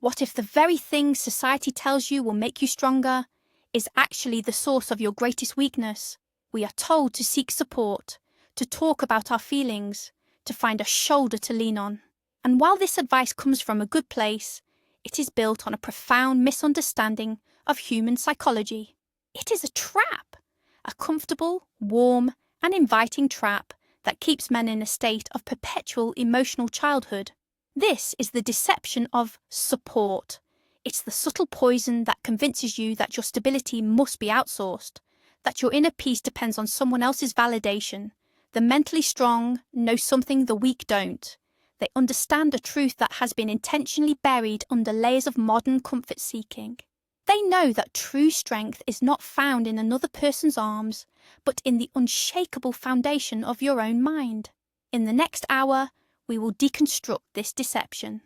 What if the very thing society tells you will make you stronger is actually the source of your greatest weakness? We are told to seek support, to talk about our feelings, to find a shoulder to lean on. And while this advice comes from a good place, it is built on a profound misunderstanding of human psychology. It is a trap, a comfortable, warm, and inviting trap that keeps men in a state of perpetual emotional childhood. This is the deception of support. It's the subtle poison that convinces you that your stability must be outsourced, that your inner peace depends on someone else's validation. The mentally strong know something the weak don't. They understand a truth that has been intentionally buried under layers of modern comfort seeking. They know that true strength is not found in another person's arms, but in the unshakable foundation of your own mind. In the next hour, we will deconstruct this deception.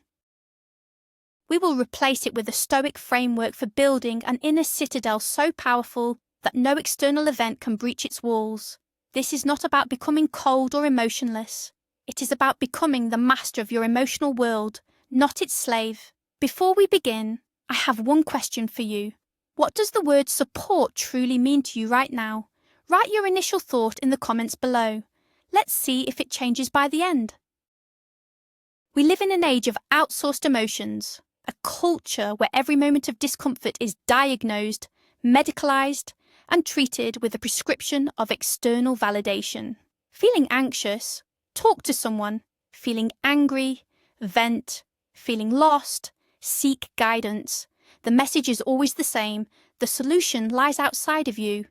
We will replace it with a Stoic framework for building an inner citadel so powerful that no external event can breach its walls. This is not about becoming cold or emotionless. It is about becoming the master of your emotional world, not its slave. Before we begin, I have one question for you. What does the word support truly mean to you right now? Write your initial thought in the comments below. Let's see if it changes by the end. We live in an age of outsourced emotions, a culture where every moment of discomfort is diagnosed, medicalized, and treated with a prescription of external validation. Feeling anxious? Talk to someone. Feeling angry? Vent. Feeling lost? Seek guidance. The message is always the same. The solution lies outside of you.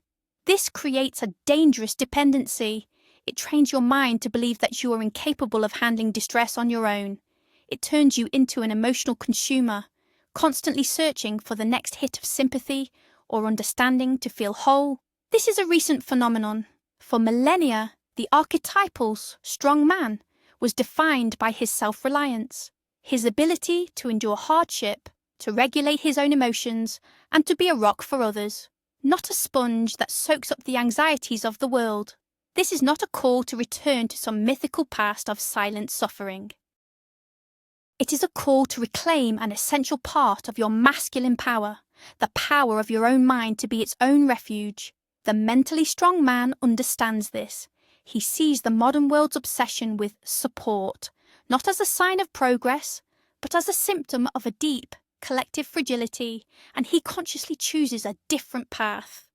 This creates a dangerous dependency. It trains your mind to believe that you are incapable of handling distress on your own. It turns you into an emotional consumer, constantly searching for the next hit of sympathy or understanding to feel whole. This is a recent phenomenon. For millennia, the archetypal strong man was defined by his self-reliance, his ability to endure hardship, to regulate his own emotions, and to be a rock for others, not a sponge that soaks up the anxieties of the world. This is not a call to return to some mythical past of silent suffering. It is a call to reclaim an essential part of your masculine power, the power of your own mind to be its own refuge. The mentally strong man understands this. He sees the modern world's obsession with support, not as a sign of progress, but as a symptom of a deep, collective fragility, and he consciously chooses a different path.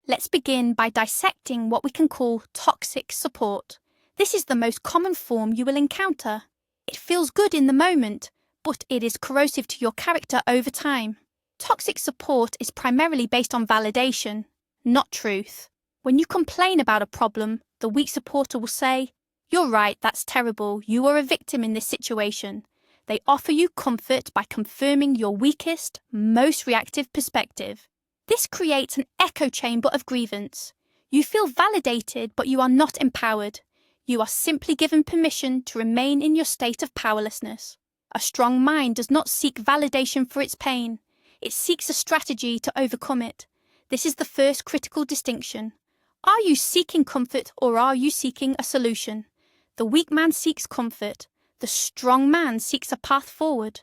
Let's begin by dissecting what we can call toxic support. This is the most common form you will encounter. It feels good in the moment, but it is corrosive to your character over time. Toxic support is primarily based on validation, not truth. When you complain about a problem, the weak supporter will say, "You're right, that's terrible, you are a victim in this situation." They offer you comfort by confirming your weakest, most reactive perspective. This creates an echo chamber of grievance. You feel validated, but you are not empowered. You are simply given permission to remain in your state of powerlessness. A strong mind does not seek validation for its pain. It seeks a strategy to overcome it. This is the first critical distinction. Are you seeking comfort or are you seeking a solution? The weak man seeks comfort. The strong man seeks a path forward.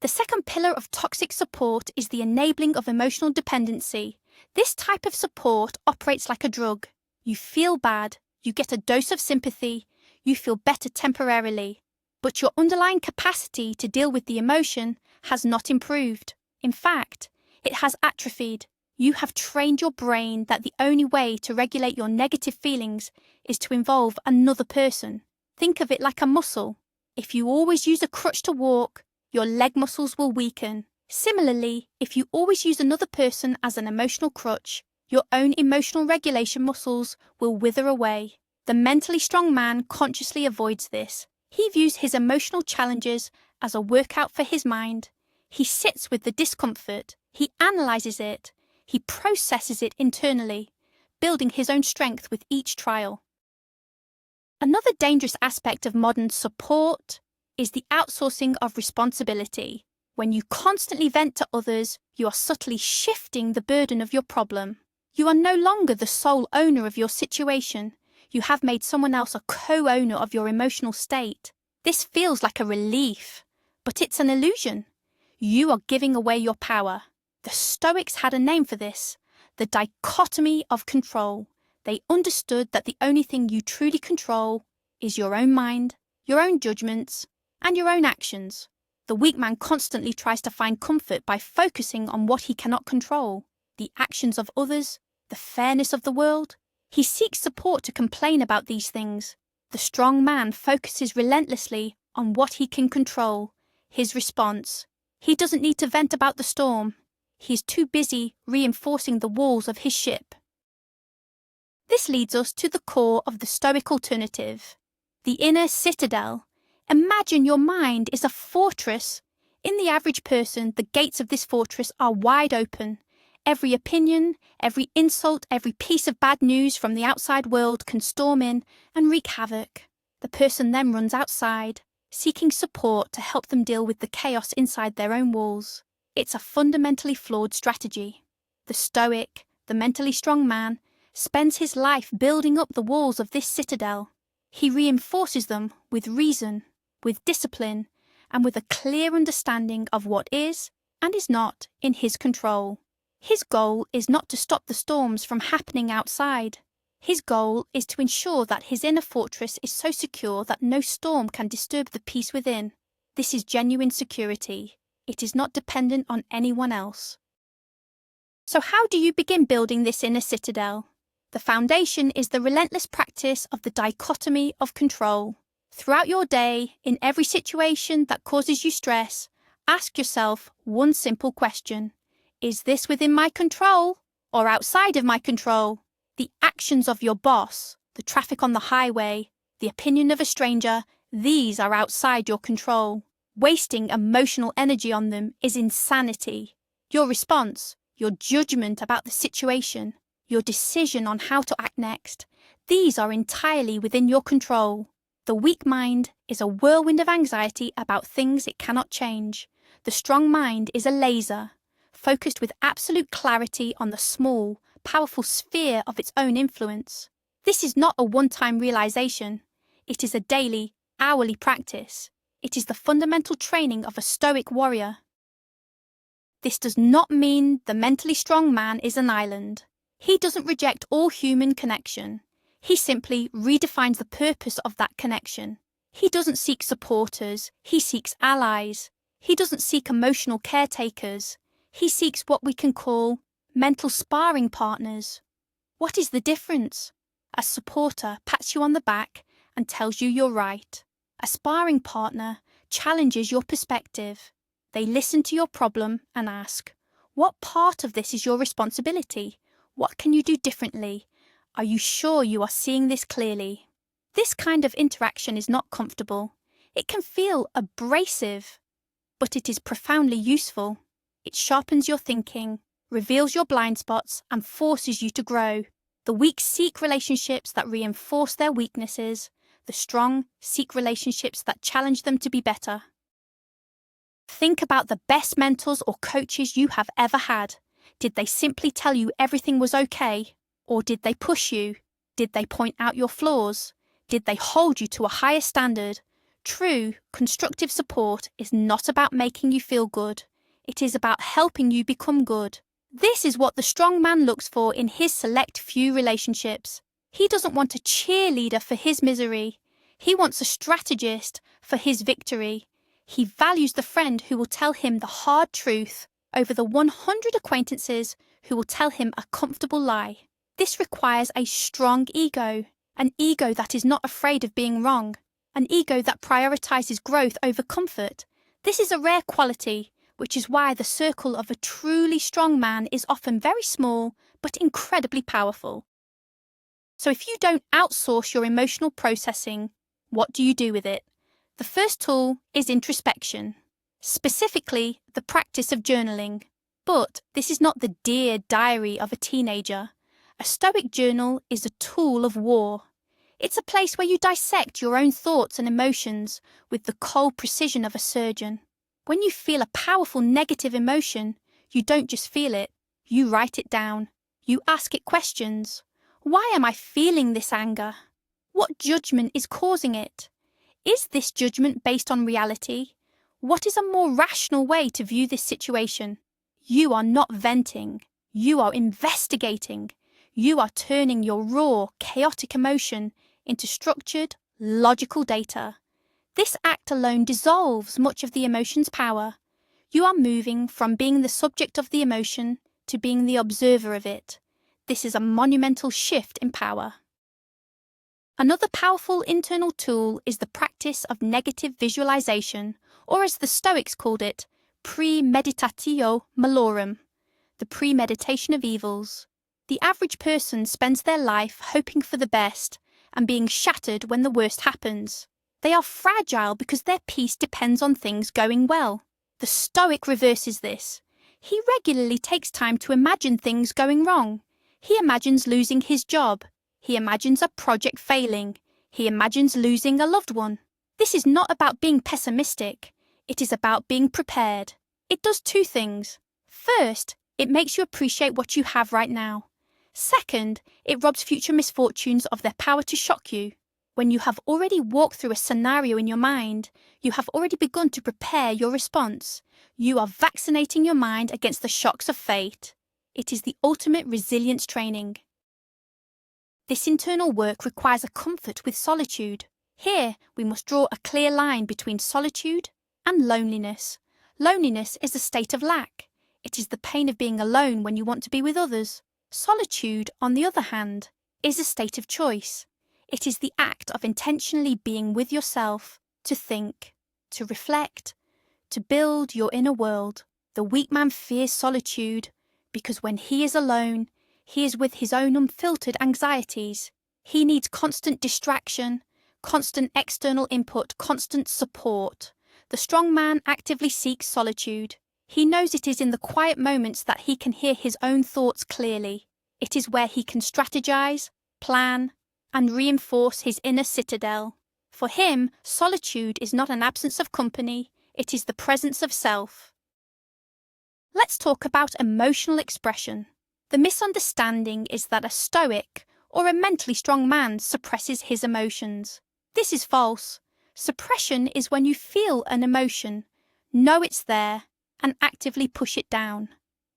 The second pillar of toxic support is the enabling of emotional dependency. This type of support operates like a drug. You feel bad, you get a dose of sympathy, you feel better temporarily, but your underlying capacity to deal with the emotion has not improved. In fact, it has atrophied. You have trained your brain that the only way to regulate your negative feelings is to involve another person. Think of it like a muscle. If you always use a crutch to walk, your leg muscles will weaken. Similarly, if you always use another person as an emotional crutch, your own emotional regulation muscles will wither away. The mentally strong man consciously avoids this. He views his emotional challenges as a workout for his mind. He sits with the discomfort, he analyzes it, he processes it internally, building his own strength with each trial. Another dangerous aspect of modern support is the outsourcing of responsibility. When you constantly vent to others, you are subtly shifting the burden of your problem. You are no longer the sole owner of your situation. You have made someone else a co-owner of your emotional state. This feels like a relief, but it's an illusion. You are giving away your power. The Stoics had a name for this, the dichotomy of control. They understood that the only thing you truly control is your own mind, your own judgments, and your own actions. The weak man constantly tries to find comfort by focusing on what he cannot control, the actions of others, the fairness of the world. He seeks support to complain about these things. The strong man focuses relentlessly on what he can control, his response. He doesn't need to vent about the storm. He is too busy reinforcing the walls of his ship. This leads us to the core of the Stoic alternative, the inner citadel. Imagine your mind is a fortress. In the average person, the gates of this fortress are wide open. Every opinion, every insult, every piece of bad news from the outside world can storm in and wreak havoc. The person then runs outside, seeking support to help them deal with the chaos inside their own walls. It's a fundamentally flawed strategy. The Stoic, the mentally strong man, spends his life building up the walls of this citadel. He reinforces them with reason, with discipline, and with a clear understanding of what is and is not in his control. His goal is not to stop the storms from happening outside. His goal is to ensure that his inner fortress is so secure that no storm can disturb the peace within. This is genuine security. It is not dependent on anyone else. So how do you begin building this inner citadel? The foundation is the relentless practice of the dichotomy of control. Throughout your day, in every situation that causes you stress, ask yourself one simple question. Is this within my control or outside of my control? The actions of your boss, the traffic on the highway, the opinion of a stranger, these are outside your control. Wasting emotional energy on them is insanity. Your response, your judgment about the situation, your decision on how to act next, these are entirely within your control. The weak mind is a whirlwind of anxiety about things it cannot change. The strong mind is a laser, focused with absolute clarity on the small, powerful sphere of its own influence. This is not a one-time realization. It is a daily, hourly practice. It is the fundamental training of a Stoic warrior. This does not mean the mentally strong man is an island. He doesn't reject all human connection. He simply redefines the purpose of that connection. He doesn't seek supporters. He seeks allies. He doesn't seek emotional caretakers. He seeks what we can call mental sparring partners. What is the difference? A supporter pats you on the back and tells you you're right. A sparring partner challenges your perspective. They listen to your problem and ask, what part of this is your responsibility? What can you do differently? Are you sure you are seeing this clearly? This kind of interaction is not comfortable. It can feel abrasive, but it is profoundly useful. It sharpens your thinking, reveals your blind spots, and forces you to grow. The weak seek relationships that reinforce their weaknesses. The strong seek relationships that challenge them to be better. Think about the best mentors or coaches you have ever had. Did they simply tell you everything was okay? Or did they push you? Did they point out your flaws? Did they hold you to a higher standard? True, constructive support is not about making you feel good. It is about helping you become good. This is what the strong man looks for in his select few relationships. He doesn't want a cheerleader for his misery. He wants a strategist for his victory. He values the friend who will tell him the hard truth over the 100 acquaintances who will tell him a comfortable lie. This requires a strong ego, an ego that is not afraid of being wrong, an ego that prioritizes growth over comfort. This is a rare quality, which is why the circle of a truly strong man is often very small but incredibly powerful. So if you don't outsource your emotional processing, what do you do with it? The first tool is introspection, specifically the practice of journaling. But this is not the dear diary of a teenager. A Stoic journal is a tool of war. It's a place where you dissect your own thoughts and emotions with the cold precision of a surgeon. When you feel a powerful negative emotion, you don't just feel it, you write it down. You ask it questions. Why am I feeling this anger? What judgment is causing it? Is this judgment based on reality? What is a more rational way to view this situation? You are not venting. You are investigating. You are turning your raw, chaotic emotion into structured, logical data. This act alone dissolves much of the emotion's power. You are moving from being the subject of the emotion to being the observer of it. This is a monumental shift in power. Another powerful internal tool is the practice of negative visualization, or as the Stoics called it, premeditatio malorum, the premeditation of evils. The average person spends their life hoping for the best and being shattered when the worst happens. They are fragile because their peace depends on things going well. The Stoic reverses this. He regularly takes time to imagine things going wrong. He imagines losing his job. He imagines a project failing. He imagines losing a loved one. This is not about being pessimistic. It is about being prepared. It does two things. First, it makes you appreciate what you have right now. Second, it robs future misfortunes of their power to shock you. When you have already walked through a scenario in your mind, you have already begun to prepare your response. You are vaccinating your mind against the shocks of fate. It is the ultimate resilience training. This internal work requires a comfort with solitude. Here, we must draw a clear line between solitude and loneliness. Loneliness is a state of lack. It is the pain of being alone when you want to be with others. Solitude, on the other hand, is a state of choice. It is the act of intentionally being with yourself, to think, to reflect, to build your inner world. The weak man fears solitude because when he is alone, he is with his own unfiltered anxieties. He needs constant distraction, constant external input, constant support. The strong man actively seeks solitude. He knows it is in the quiet moments that he can hear his own thoughts clearly. It is where he can strategize, plan, and reinforce his inner citadel. For him, solitude is not an absence of company, it is the presence of self. Let's talk about emotional expression. The misunderstanding is that a stoic or a mentally strong man suppresses his emotions. This is false. Suppression is when you feel an emotion, know it's there, and actively push it down.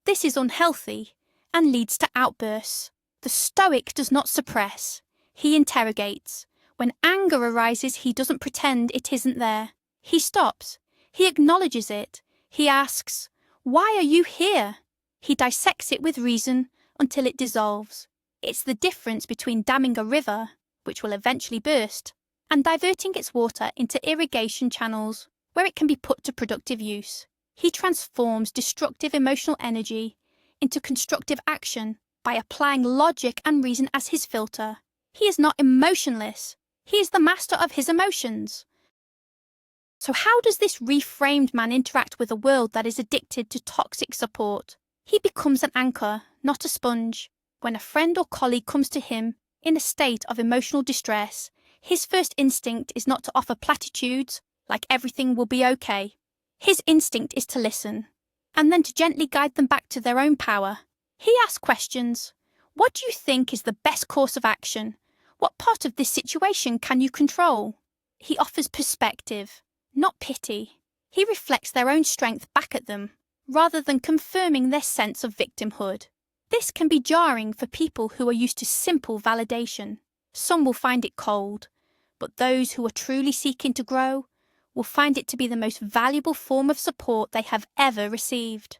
This is unhealthy and leads to outbursts. The Stoic does not suppress. He interrogates. When anger arises, he doesn't pretend it isn't there. He stops. He acknowledges it. He asks, "Why are you here?" He dissects it with reason until it dissolves. It's the difference between damming a river, which will eventually burst, and diverting its water into irrigation channels where it can be put to productive use. He transforms destructive emotional energy into constructive action by applying logic and reason as his filter. He is not emotionless. He is the master of his emotions. So how does this reframed man interact with a world that is addicted to toxic support? He becomes an anchor, not a sponge. When a friend or colleague comes to him in a state of emotional distress, his first instinct is not to offer platitudes like everything will be okay. His instinct is to listen, and then to gently guide them back to their own power. He asks questions. What do you think is the best course of action? What part of this situation can you control? He offers perspective, not pity. He reflects their own strength back at them, rather than confirming their sense of victimhood. This can be jarring for people who are used to simple validation. Some will find it cold, but those who are truly seeking to grow will find it to be the most valuable form of support they have ever received.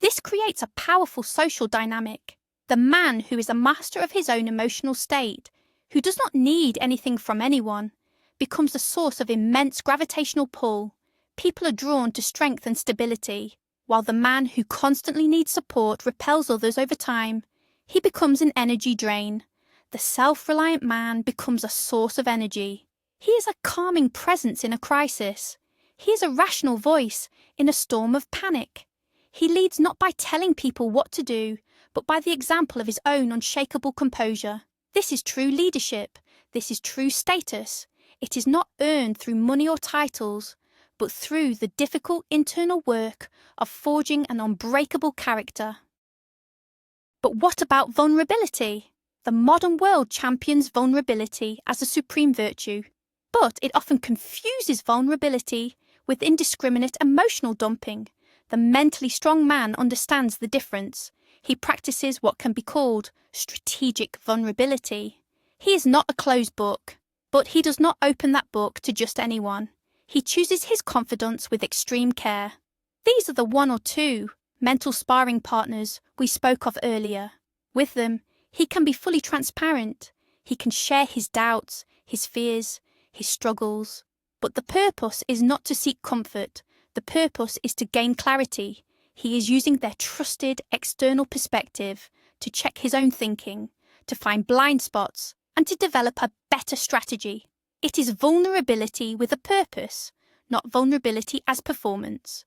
This creates a powerful social dynamic. The man who is a master of his own emotional state, who does not need anything from anyone, becomes a source of immense gravitational pull. People are drawn to strength and stability, while the man who constantly needs support repels others over time. He becomes an energy drain. The self-reliant man becomes a source of energy. He is a calming presence in a crisis. He is a rational voice in a storm of panic. He leads not by telling people what to do, but by the example of his own unshakable composure. This is true leadership. This is true status. It is not earned through money or titles, but through the difficult internal work of forging an unbreakable character. But what about vulnerability? The modern world champions vulnerability as a supreme virtue, but it often confuses vulnerability with indiscriminate emotional dumping. The mentally strong man understands the difference. He practices what can be called strategic vulnerability. He is not a closed book, but he does not open that book to just anyone. He chooses his confidants with extreme care. These are the one or two mental sparring partners we spoke of earlier. With them, he can be fully transparent. He can share his doubts, his fears, his struggles. But the purpose is not to seek comfort. The purpose is to gain clarity. He is using their trusted external perspective to check his own thinking, to find blind spots, and to develop a better strategy. It is vulnerability with a purpose, not vulnerability as performance.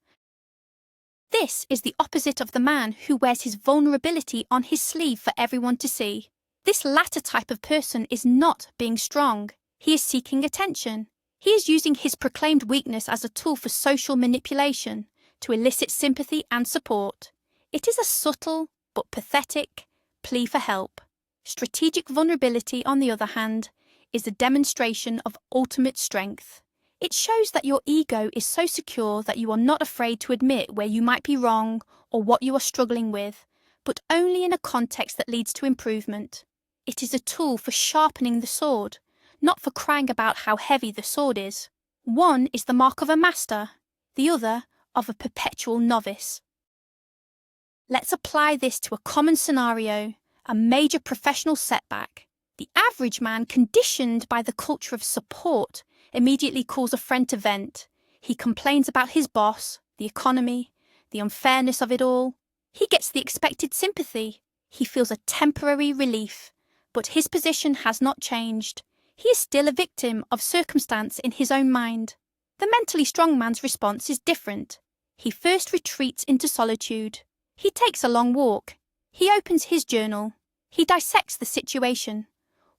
This is the opposite of the man who wears his vulnerability on his sleeve for everyone to see. This latter type of person is not being strong. He is seeking attention. He is using his proclaimed weakness as a tool for social manipulation, to elicit sympathy and support. It is a subtle but pathetic plea for help. Strategic vulnerability, on the other hand, is a demonstration of ultimate strength. It shows that your ego is so secure that you are not afraid to admit where you might be wrong or what you are struggling with, but only in a context that leads to improvement. It is a tool for sharpening the sword, not for crying about how heavy the sword is. One is the mark of a master, the other of a perpetual novice. Let's apply this to a common scenario, a major professional setback. The average man, conditioned by the culture of support, immediately calls a friend to vent. He complains about his boss, the economy, the unfairness of it all. He gets the expected sympathy. He feels a temporary relief. But his position has not changed. He is still a victim of circumstance in his own mind. The mentally strong man's response is different. He first retreats into solitude. He takes a long walk. He opens his journal. He dissects the situation.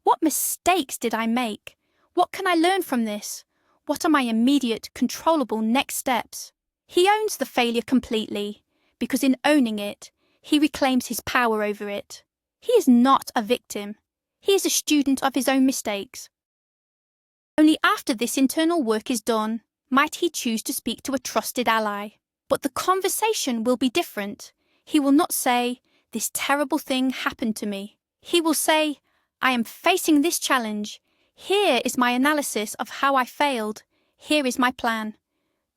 What mistakes did I make? What can I learn from this? What are my immediate, controllable next steps? He owns the failure completely, because in owning it, he reclaims his power over it. He is not a victim. He is a student of his own mistakes. Only after this internal work is done, might he choose to speak to a trusted ally. But the conversation will be different. He will not say, "This terrible thing happened to me." He will say, "I am facing this challenge. Here is my analysis of how I failed. Here is my plan.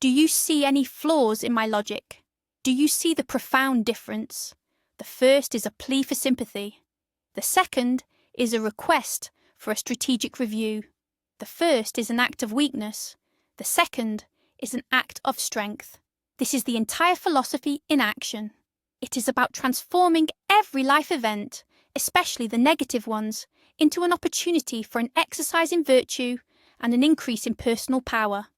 Do you see any flaws in my logic? Do you see the profound difference?" The first is a plea for sympathy. The second is a request for a strategic review. The first is an act of weakness. The second is an act of strength. This is the entire philosophy in action. It is about transforming every life event, especially the negative ones, into an opportunity for an exercise in virtue and an increase in personal power.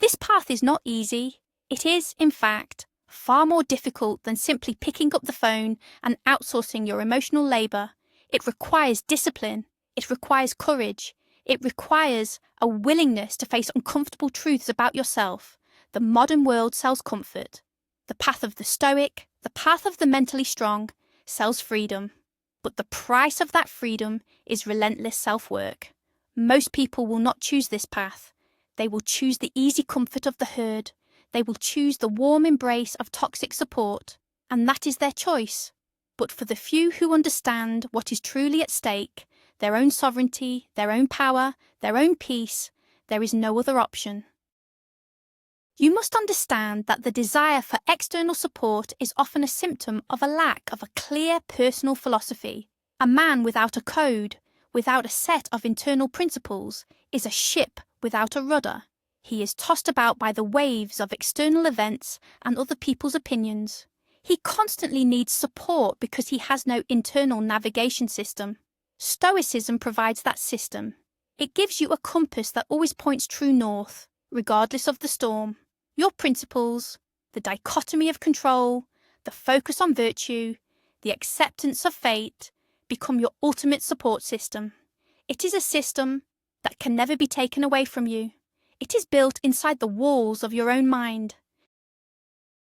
This path is not easy. It is, in fact, far more difficult than simply picking up the phone and outsourcing your emotional labour. It requires discipline. It requires courage. It requires a willingness to face uncomfortable truths about yourself. The modern world sells comfort. The path of the Stoic, the path of the mentally strong, sells freedom. But the price of that freedom is relentless self-work. Most people will not choose this path. They will choose the easy comfort of the herd. They will choose the warm embrace of toxic support. And that is their choice. But for the few who understand what is truly at stake, their own sovereignty, their own power, their own peace, there is no other option. You must understand that the desire for external support is often a symptom of a lack of a clear personal philosophy. A man without a code, without a set of internal principles, is a ship without a rudder. He is tossed about by the waves of external events and other people's opinions. He constantly needs support because he has no internal navigation system. Stoicism provides that system. It gives you a compass that always points true north, regardless of the storm. Your principles, the dichotomy of control, the focus on virtue, the acceptance of fate, become your ultimate support system. It is a system that can never be taken away from you. It is built inside the walls of your own mind.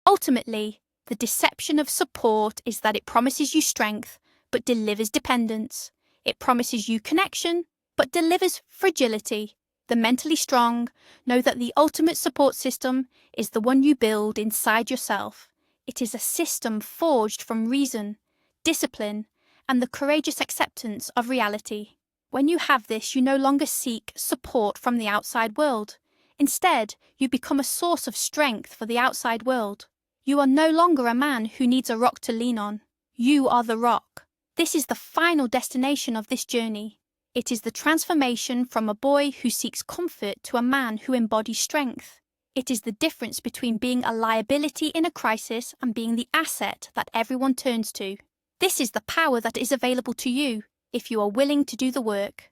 Ultimately, the deception of support is that it promises you strength, but delivers dependence. It promises you connection, but delivers fragility. The mentally strong know that the ultimate support system is the one you build inside yourself. It is a system forged from reason, discipline, and the courageous acceptance of reality. When you have this, you no longer seek support from the outside world. Instead, you become a source of strength for the outside world. You are no longer a man who needs a rock to lean on. You are the rock. This is the final destination of this journey. It is the transformation from a boy who seeks comfort to a man who embodies strength. It is the difference between being a liability in a crisis and being the asset that everyone turns to. This is the power that is available to you if you are willing to do the work.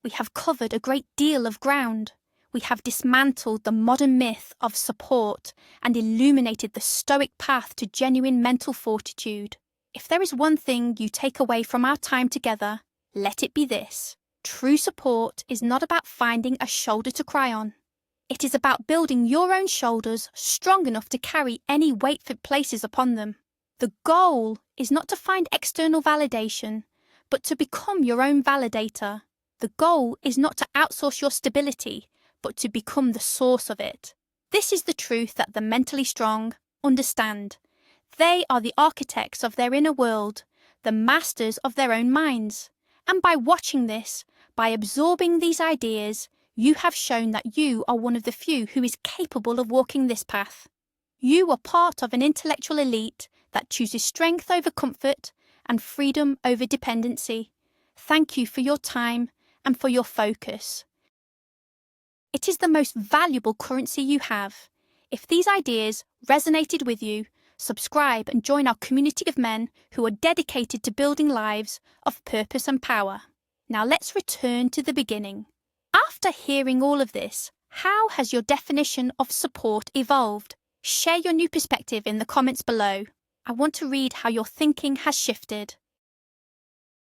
We have covered a great deal of ground. We have dismantled the modern myth of support and illuminated the Stoic path to genuine mental fortitude. If there is one thing you take away from our time together, let it be this: true support is not about finding a shoulder to cry on. It is about building your own shoulders strong enough to carry any weight it places upon them. The goal is not to find external validation, but to become your own validator. The goal is not to outsource your stability, but to become the source of it. This is the truth that the mentally strong understand. They are the architects of their inner world, the masters of their own minds. And by watching this, by absorbing these ideas, you have shown that you are one of the few who is capable of walking this path. You are part of an intellectual elite that chooses strength over comfort and freedom over dependency. Thank you for your time and for your focus. It is the most valuable currency you have. If these ideas resonated with you, subscribe and join our community of men who are dedicated to building lives of purpose and power. Now let's return to the beginning. After hearing all of this, how has your definition of support evolved? Share your new perspective in the comments below. I want to read how your thinking has shifted.